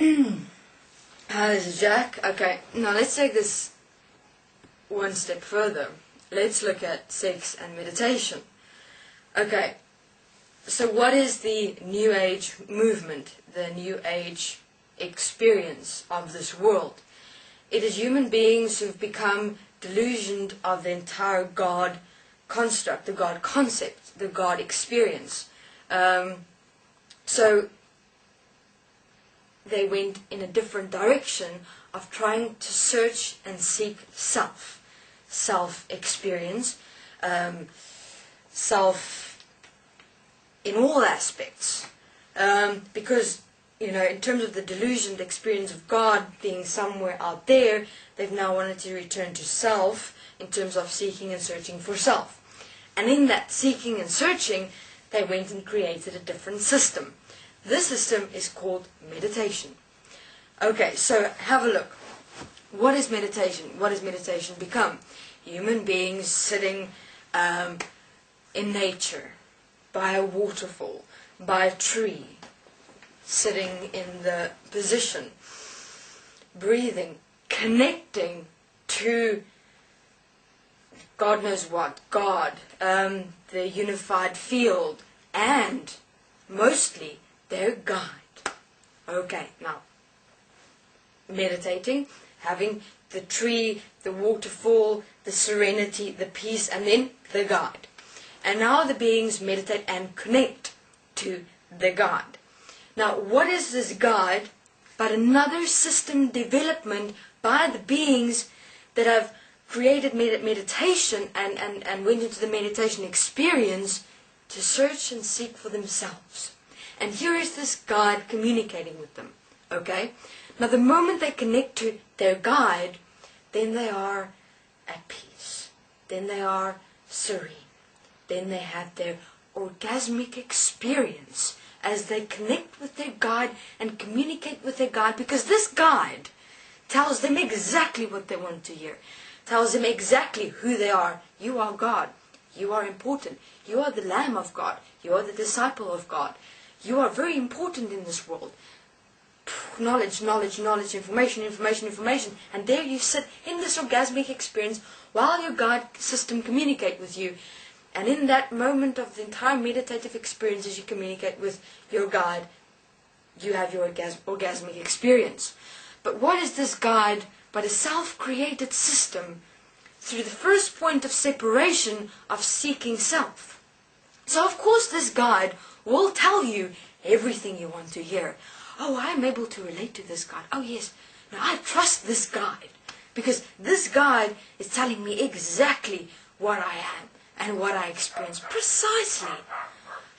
Hi, this is Jack. Okay, now let's take this one step further. Let's look at sex and meditation. Okay, so what is the New Age movement, the New Age experience of this world? It is human beings who've become delusioned of the entire God construct, the God concept, the God experience. So they went in a different direction of trying to search and seek self-experience, self in all aspects. Because, you know, in terms of the delusion, the experience of God being somewhere out there, they've now wanted to return to self in terms of seeking and searching for self. And in that seeking and searching, they went and created a different system. This system is called meditation. Okay, so have a look. What is meditation? What does meditation become? Human beings sitting in nature, by a waterfall, by a tree, sitting in the position, breathing, connecting to God knows what, God, the unified field, and mostly their guide. Okay, now, meditating, having the tree, the waterfall, the serenity, the peace, and then the guide. And now the beings meditate and connect to the guide. Now, what is this guide but another system development by the beings that have created meditation and went into the meditation experience to search and seek for themselves. And here is this guide communicating with them. Okay? Now the moment they connect to their guide, then they are at peace. Then they are serene. Then they have their orgasmic experience as they connect with their guide and communicate with their guide, because this guide tells them exactly what they want to hear. Tells them exactly who they are. You are God. You are important. You are the Lamb of God. You are the disciple of God. You are very important in this world. Knowledge, knowledge, knowledge, information, information, information. And there you sit in this orgasmic experience while your guide system communicate with you. And in that moment of the entire meditative experience as you communicate with your guide, you have your orgasmic experience. But what is this guide but a self-created system through the first point of separation of seeking self? So of course this guide will tell you everything you want to hear. Oh, I am able to relate to this guide. Oh yes, now I trust this guide, because this guide is telling me exactly what I am and what I experience precisely.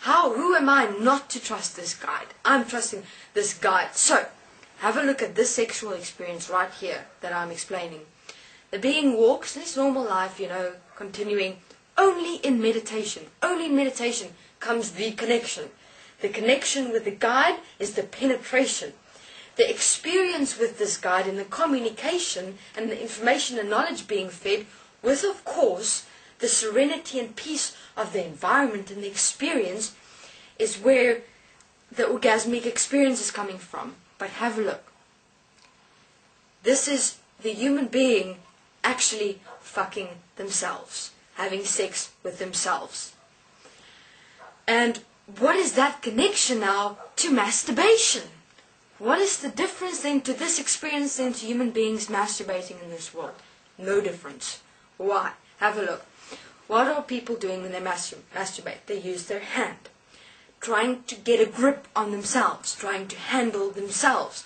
Who am I not to trust this guide? I'm trusting this guide. So, have a look at this sexual experience right here that I'm explaining. The being walks his normal life, continuing only in meditation. Only in meditation comes the connection. The connection with the guide is the penetration. The experience with this guide and the communication and the information and knowledge being fed with, of course, the serenity and peace of the environment and the experience is where the orgasmic experience is coming from. But have a look. This is the human being actually fucking themselves, having sex with themselves. And what is that connection now to masturbation? What is the difference then to this experience then to human beings masturbating in this world? No difference. Why? Have a look. What are people doing when they masturbate? They use their hand, trying to get a grip on themselves, trying to handle themselves,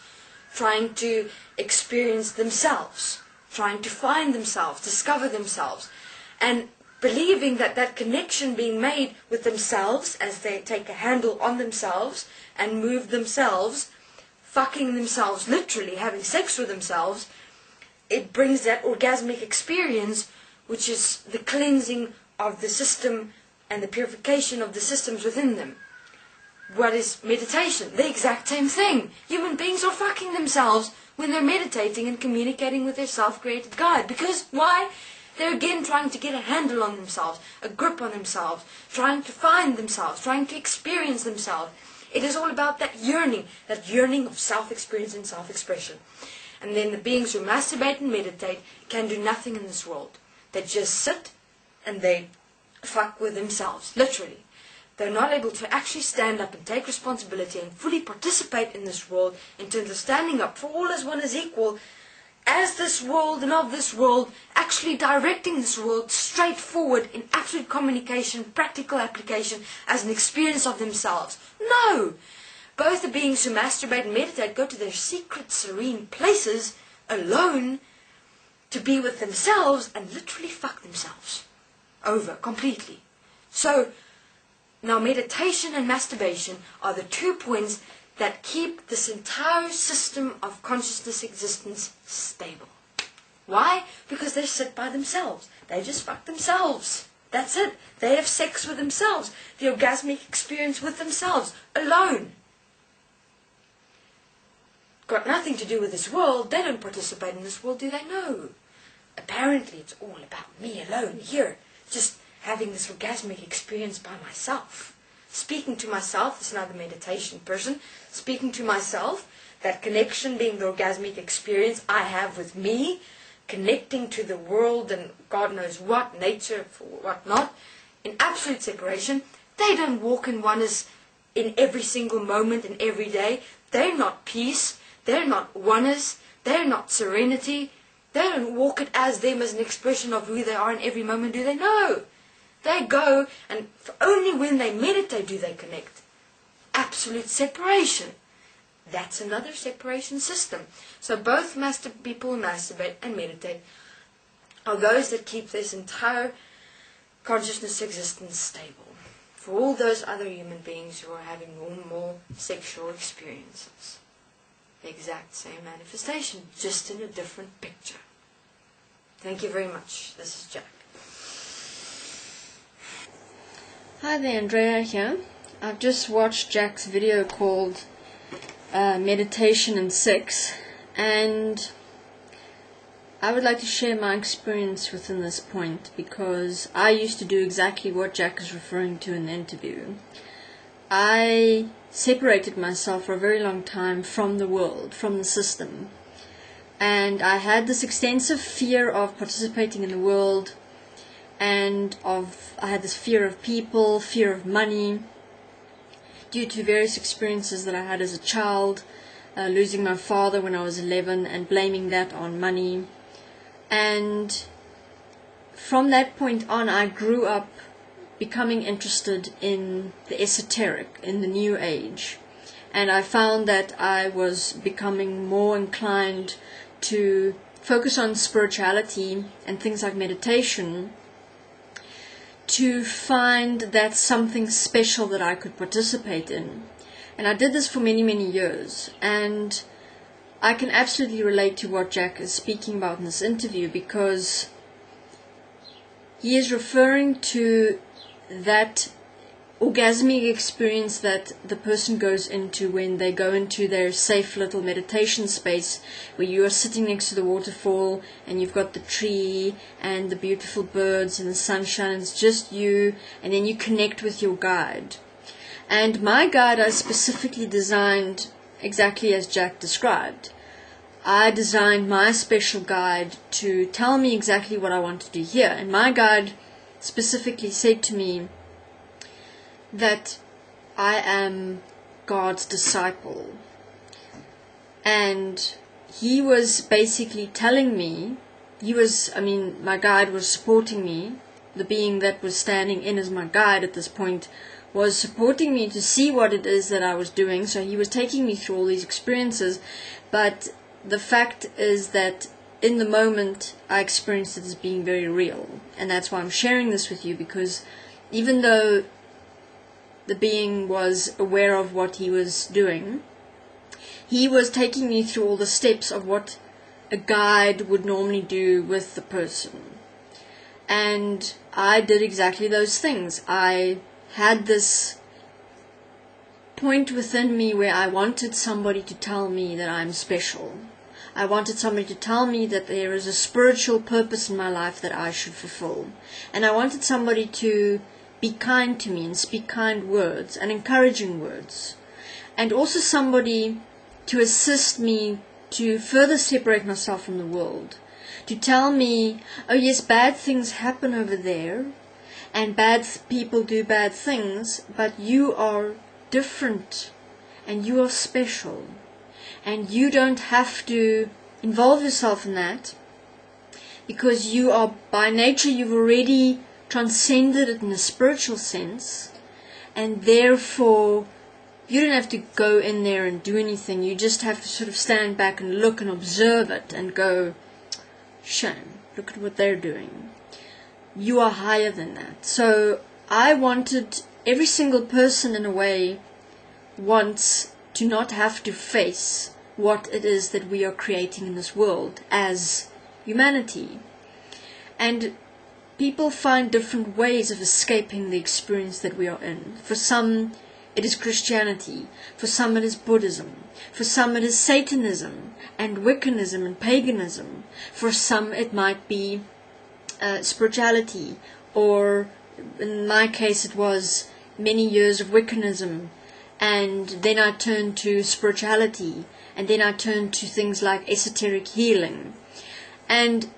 trying to experience themselves, trying to find themselves, discover themselves, and believing that that connection being made with themselves as they take a handle on themselves and move themselves, fucking themselves, literally having sex with themselves, it brings that orgasmic experience, which is the cleansing of the system and the purification of the systems within them. What is meditation? The exact same thing. Human beings are fucking themselves when they're meditating and communicating with their self-created guide. Because, why? They're again trying to get a handle on themselves, a grip on themselves, trying to find themselves, trying to experience themselves. It is all about that yearning of self-experience and self-expression. And then the beings who masturbate and meditate can do nothing in this world. They just sit and they fuck with themselves, literally. They're not able to actually stand up and take responsibility and fully participate in this world in terms of standing up for all as one is equal, as this world and of this world, actually directing this world straight forward in absolute communication, practical application, as an experience of themselves. No! Both the beings who masturbate and meditate go to their secret, serene places alone to be with themselves and literally fuck themselves over completely. So, now meditation and masturbation are the 2 points that keep this entire system of consciousness existence stable. Why? Because they sit by themselves. They just fuck themselves. That's it. They have sex with themselves. The orgasmic experience with themselves. Alone. Got nothing to do with this world. They don't participate in this world, do they? No. Apparently it's all about me alone here. Just having this orgasmic experience by myself. Speaking to myself, this is another meditation person, speaking to myself, that connection being the orgasmic experience I have with me, connecting to the world and God knows what, nature, for what not, in absolute separation. They don't walk in oneness in every single moment and every day. They're not peace, they're not oneness, they're not serenity. They don't walk it as them as an expression of who they are in every moment, do they? No. They go, and only when they meditate do they connect. Absolute separation. That's another separation system. So both people who masturbate and meditate are those that keep this entire consciousness existence stable. For all those other human beings who are having normal sexual experiences. The exact same manifestation, just in a different picture. Thank you very much. This is Jack. Hi there, Andrea here. I've just watched Jack's video called Meditation and Sex, and I would like to share my experience within this point, because I used to do exactly what Jack is referring to in the interview. I separated myself for a very long time from the world, from the system, and I had this extensive fear of participating in the world, and I had this fear of people, fear of money, due to various experiences that I had as a child, losing my father when I was 11 and blaming that on money. And from that point on, I grew up becoming interested in the esoteric, in the New Age. And I found that I was becoming more inclined to focus on spirituality and things like meditation, to find that something special that I could participate in. And I did this for many, many years. And I can absolutely relate to what Jack is speaking about in this interview, because he is referring to that orgasmic experience that the person goes into when they go into their safe little meditation space, where you are sitting next to the waterfall and you've got the tree and the beautiful birds and the sunshine, it's just you, and then you connect with your guide. And my guide I specifically designed exactly as Jack described. I designed my special guide to tell me exactly what I wanted to hear, and my guide specifically said to me that I am God's disciple. And he was basically telling me, my guide was supporting me. The being that was standing in as my guide at this point was supporting me to see what it is that I was doing. So he was taking me through all these experiences. But the fact is that in the moment I experienced it as being very real. And that's why I'm sharing this with you, because even though the being was aware of what he was doing, he was taking me through all the steps of what a guide would normally do with the person. And I did exactly those things. I had this point within me where I wanted somebody to tell me that I'm special. I wanted somebody to tell me that there is a spiritual purpose in my life that I should fulfill. And I wanted somebody to be kind to me and speak kind words and encouraging words. and also somebody to assist me to further separate myself from the world, to tell me, oh yes, bad things happen over there, and bad people do bad things, but you are different, and you are special, and you don't have to involve yourself in that, because you are, by nature, you've already transcended it in a spiritual sense, and therefore you don't have to go in there and do anything. You just have to sort of stand back and look and observe it and go, shame, look at what they're doing. You are higher than that. So I wanted every single person, in a way, wants to not have to face what it is that we are creating in this world as humanity. And people find different ways of escaping the experience that we are in. For some, it is Christianity. For some, it is Buddhism. For some, it is Satanism and Wiccanism and paganism. For some, it might be spirituality, or in my case, it was many years of Wiccanism, and then I turned to spirituality, and then I turned to things like esoteric healing. And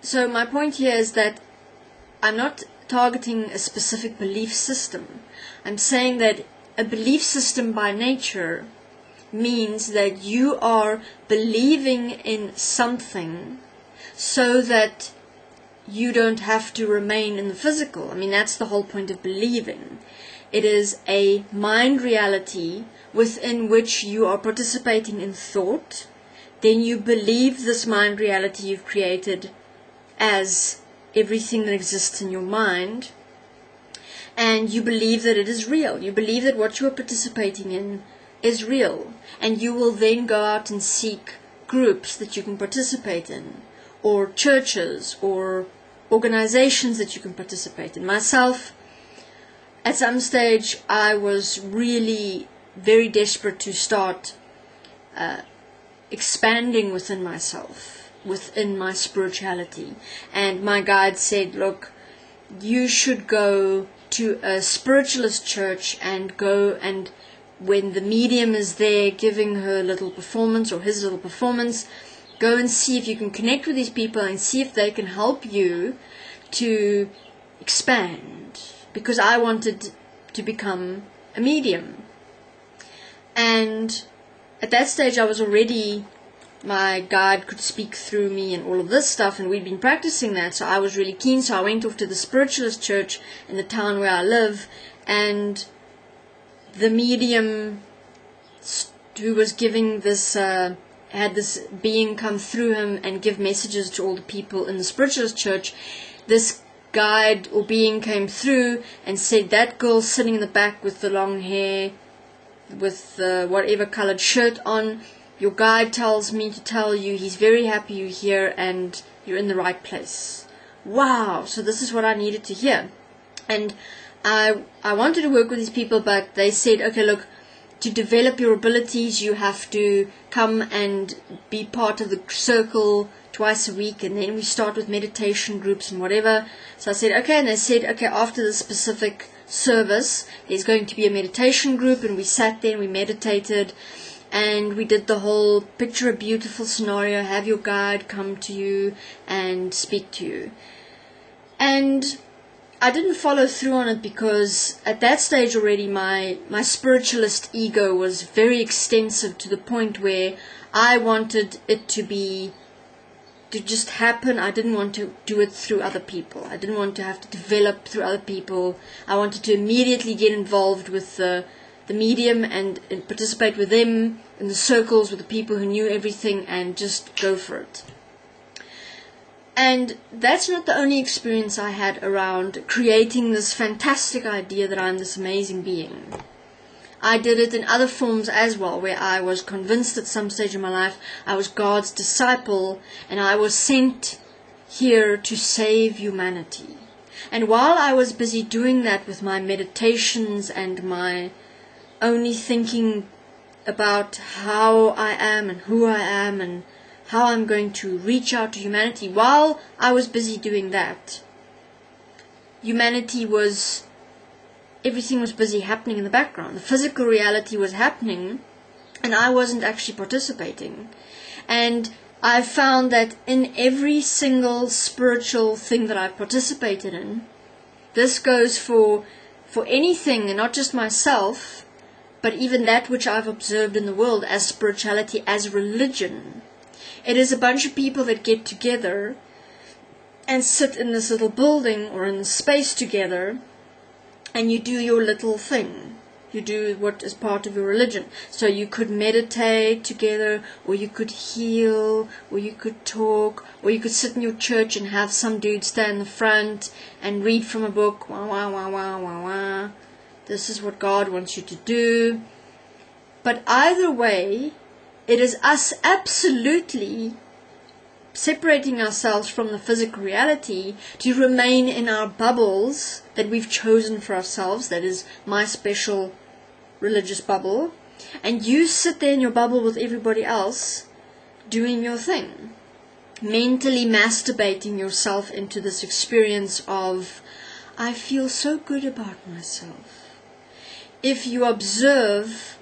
so my point here is that I'm not targeting a specific belief system. I'm saying that a belief system by nature means that you are believing in something so that you don't have to remain in the physical. I mean, that's the whole point of believing. It is a mind reality within which you are participating in thought. Then you believe this mind reality you've created as everything that exists in your mind, and you believe that it is real. You believe that what you are participating in is real, and you will then go out and seek groups that you can participate in, or churches, or organizations that you can participate in. Myself, at some stage, I was really very desperate to start expanding within myself, within my spirituality. And my guide said, look, you should go to a spiritualist church and go, and when the medium is there giving her little performance or his little performance, go and see if you can connect with these people and see if they can help you to expand. Because I wanted to become a medium. And at that stage I was already, my guide could speak through me and all of this stuff, and we'd been practicing that, so I was really keen. So I went off to the spiritualist church in the town where I live, and the medium who was giving this, had this being come through him and give messages to all the people in the spiritualist church. This guide or being came through and said, that girl sitting in the back with the long hair, with whatever colored shirt on, your guide tells me to tell you he's very happy you're here and you're in the right place. Wow, so this is what I needed to hear. And I wanted to work with these people, but they said, okay, look, to develop your abilities you have to come and be part of the circle twice a week, and then we start with meditation groups and whatever. So I said, okay, and they said, okay, after the specific service there's going to be a meditation group, and we sat there and we meditated, and we did the whole picture a beautiful scenario, have your guide come to you and speak to you. And I didn't follow through on it because at that stage already my spiritualist ego was very extensive, to the point where I wanted it to just happen. I didn't want to do it through other people. I didn't want to have to develop through other people. I wanted to immediately get involved with the medium and participate with them in the circles with the people who knew everything and just go for it. And that's not the only experience I had around creating this fantastic idea that I'm this amazing being. I did it in other forms as well, where I was convinced at some stage in my life I was God's disciple and I was sent here to save humanity. And while I was busy doing that with my meditations and my only thinking about how I am and who I am and how I'm going to reach out to humanity, while I was busy doing that, humanity was everything was busy happening in the background. The physical reality was happening, and I wasn't actually participating. And I found that in every single spiritual thing that I've participated in, this goes for anything, and not just myself, but even that which I've observed in the world as spirituality, as religion. It is a bunch of people that get together and sit in this little building or in this space together, and you do your little thing. You do what is part of your religion. So you could meditate together, or you could heal, or you could talk, or you could sit in your church and have some dude stand in the front and read from a book. Wah, wah, wah, wah, wah, wah. This is what God wants you to do. But either way, it is us absolutely separating ourselves from the physical reality to remain in our bubbles that we've chosen for ourselves. That is my special religious bubble. And you sit there in your bubble with everybody else doing your thing, mentally masturbating yourself into this experience of, I feel so good about myself. If you observe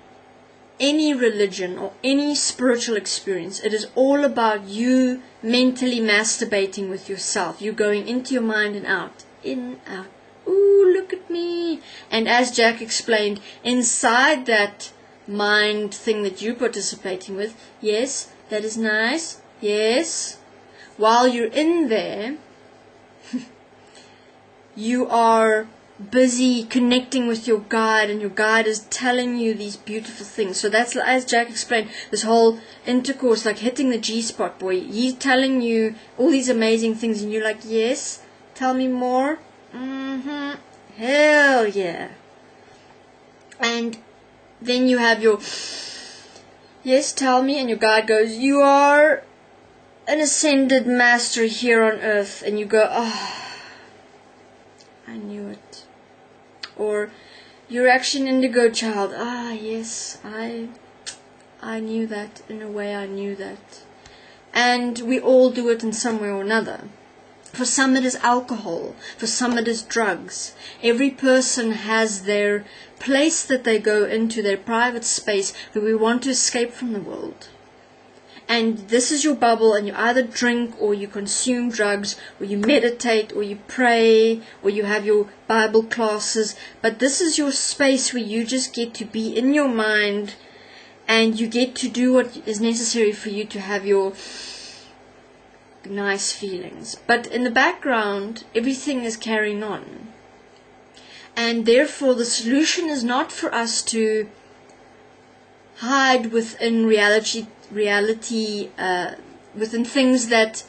any religion or any spiritual experience, it is all about you mentally masturbating with yourself. You going into your mind and out, in, out. Ooh, look at me. And as Jack explained, inside that mind thing that you're participating with, yes, that is nice, yes. While you're in there, you are busy connecting with your guide, and your guide is telling you these beautiful things. So that's, as Jack explained, this whole intercourse, like hitting the G-spot, boy. He's telling you all these amazing things, and you're like, yes, tell me more. Hell yeah. And then you have your, yes, tell me, and your guide goes, you are an ascended master here on earth, and you go, I knew it. Or, you're actually an indigo child. Yes, I knew that. In a way, I knew that. And we all do it in some way or another. For some it is alcohol. For some it is drugs. Every person has their place that they go into, their private space, where we want to escape from the world. And this is your bubble, and you either drink, or you consume drugs, or you meditate, or you pray, or you have your Bible classes. But this is your space where you just get to be in your mind, and you get to do what is necessary for you to have your nice feelings. But in the background, everything is carrying on. And therefore, the solution is not for us to hide within reality, within things that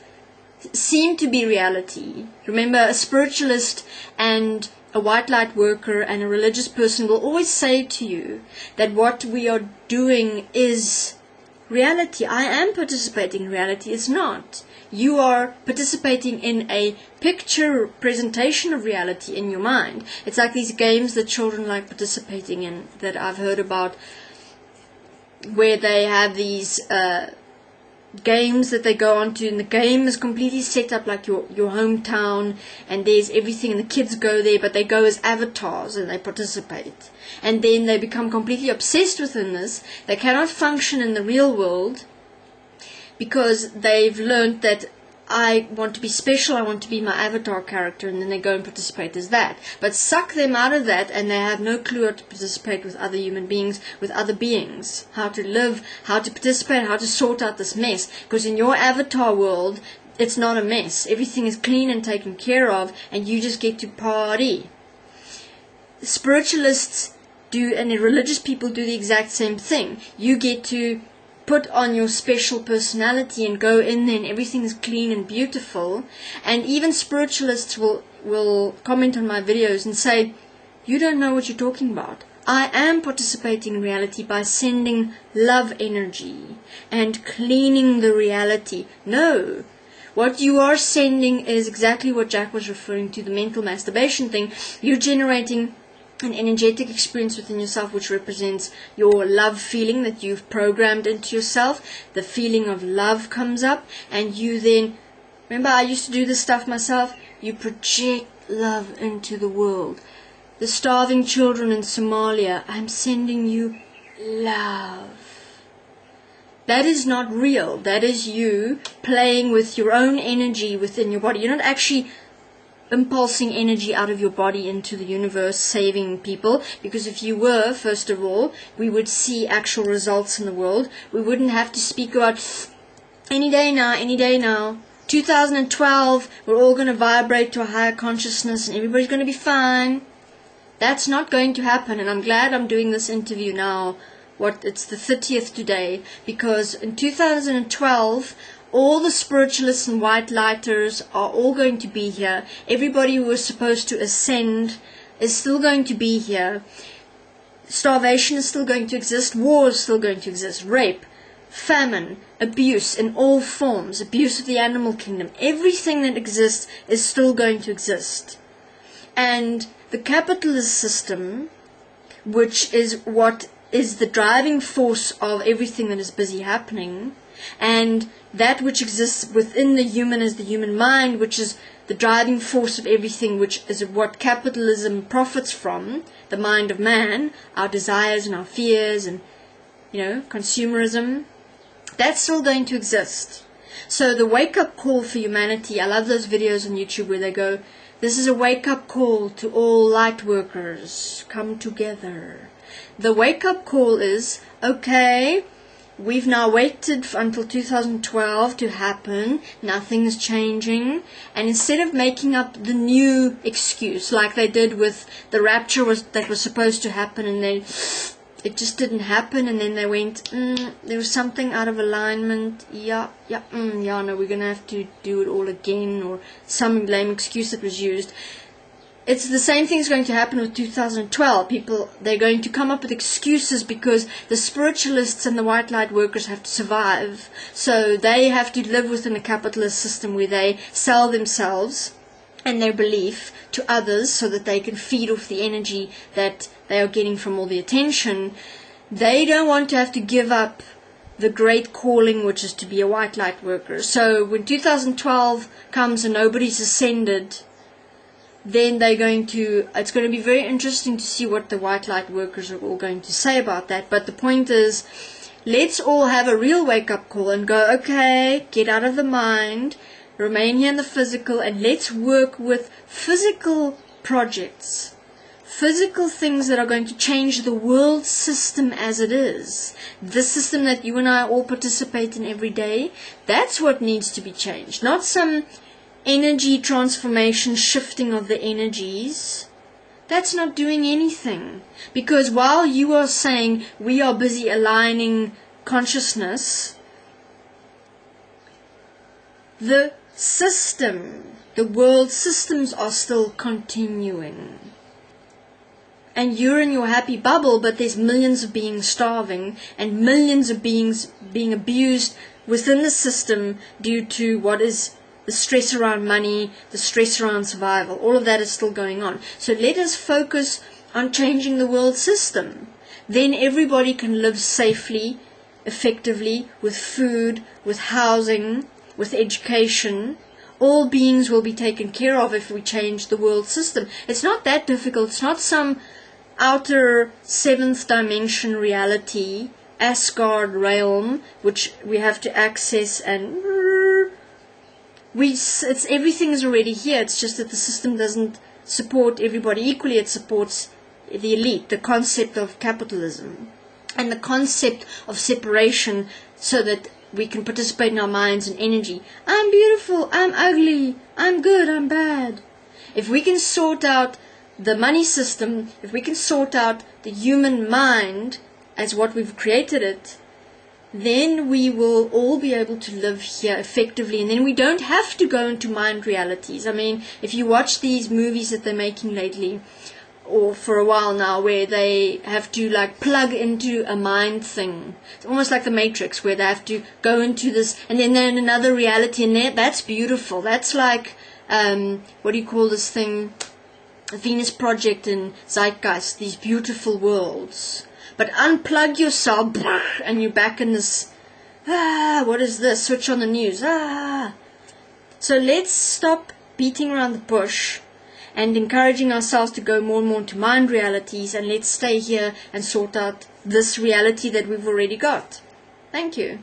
seem to be reality. Remember, a spiritualist and a white light worker and a religious person will always say to you that what we are doing is reality. I am participating in reality. It's not. You are participating in a picture presentation of reality in your mind. It's like these games that children like participating in that I've heard about, where they have these games that they go on to, and the game is completely set up like your hometown, and there's everything, and the kids go there, but they go as avatars and they participate. And then they become completely obsessed within this. They cannot function in the real world because they've learned that I want to be special, I want to be my avatar character, and then they go and participate as that. But suck them out of that, and they have no clue how to participate with other human beings, with other beings, how to live, how to participate, how to sort out this mess. Because in your avatar world, it's not a mess. Everything is clean and taken care of, and you just get to party. Spiritualists do, and the religious people do the exact same thing. You get to put on your special personality and go in there, and everything is clean and beautiful. And even spiritualists will comment on my videos and say, you don't know what you're talking about. I am participating in reality by sending love energy and cleaning the reality. No. What you are sending is exactly what Jack was referring to, the mental masturbation thing. You're generating an energetic experience within yourself, which represents your love feeling that you've programmed into yourself. The feeling of love comes up, and you then, remember I used to do this stuff myself, you project love into the world. the starving children in Somalia, I'm sending you love. That is not real. That is you playing with your own energy within your body. You're not actually impulsing energy out of your body into the universe, saving people. Because if you were, first of all, we would see actual results in the world. We wouldn't have to speak about any day now. 2012, we're all going to vibrate to a higher consciousness and everybody's going to be fine. That's not going to happen, and I'm glad I'm doing this interview now. It's the 30th today, because in 2012, all the spiritualists and white lighters are all going to be here. Everybody who was supposed to ascend is still going to be here. Starvation is still going to exist. War is still going to exist. Rape, famine, abuse in all forms, abuse of the animal kingdom. Everything that exists is still going to exist. And the capitalist system, which is what is the driving force of everything that is busy happening, and that which exists within the human is the human mind, which is the driving force of everything, which is what capitalism profits from, the mind of man, our desires and our fears and, consumerism. That's still going to exist. So the wake-up call for humanity, I love those videos on YouTube where they go, this is a wake-up call to all light workers, come together. The wake-up call is, okay, we've now waited until 2012 to happen, nothing's changing, and instead of making up the new excuse, like they did with the rapture that was supposed to happen, and then it just didn't happen, and then they went, there was something out of alignment, no, we're going to have to do it all again, or some lame excuse that was used. It's the same thing is going to happen with 2012. People, they're going to come up with excuses because the spiritualists and the white light workers have to survive. So they have to live within a capitalist system where they sell themselves and their belief to others so that they can feed off the energy that they are getting from all the attention. They don't want to have to give up the great calling, which is to be a white light worker. So when 2012 comes and nobody's ascended, then it's going to be very interesting to see what the white light workers are all going to say about that. But the point is, let's all have a real wake-up call and go, okay, get out of the mind, remain here in the physical, and let's work with physical projects, physical things that are going to change the world system as it is. The system that you and I all participate in every day, that's what needs to be changed, not some energy transformation, shifting of the energies. That's not doing anything. Because while you are saying we are busy aligning consciousness, the system, the world systems are still continuing. And you're in your happy bubble, but there's millions of beings starving and millions of beings being abused within the system due to what is the stress around money, the stress around survival. All of that is still going on. So let us focus on changing the world system. Then everybody can live safely, effectively, with food, with housing, with education. All beings will be taken care of if we change the world system. It's not that difficult. It's not some outer seventh dimension reality, Asgard realm, which we have to access, and everything is already here. It's just that the system doesn't support everybody equally. It supports the elite, the concept of capitalism, and the concept of separation so that we can participate in our minds and energy. I'm beautiful, I'm ugly, I'm good, I'm bad. If we can sort out the money system, if we can sort out the human mind as what we've created it, then we will all be able to live here effectively, and then we don't have to go into mind realities. I mean, if you watch these movies that they're making lately, or for a while now, where they have to plug into a mind thing, it's almost like the Matrix, where they have to go into this, and then they're in another reality, and that's beautiful. That's like, what do you call this thing? Venus Project and Zeitgeist, these beautiful worlds. But unplug yourself, and you're back in this, what is this? Switch on the news, So let's stop beating around the bush and encouraging ourselves to go more and more into mind realities, and let's stay here and sort out this reality that we've already got. Thank you.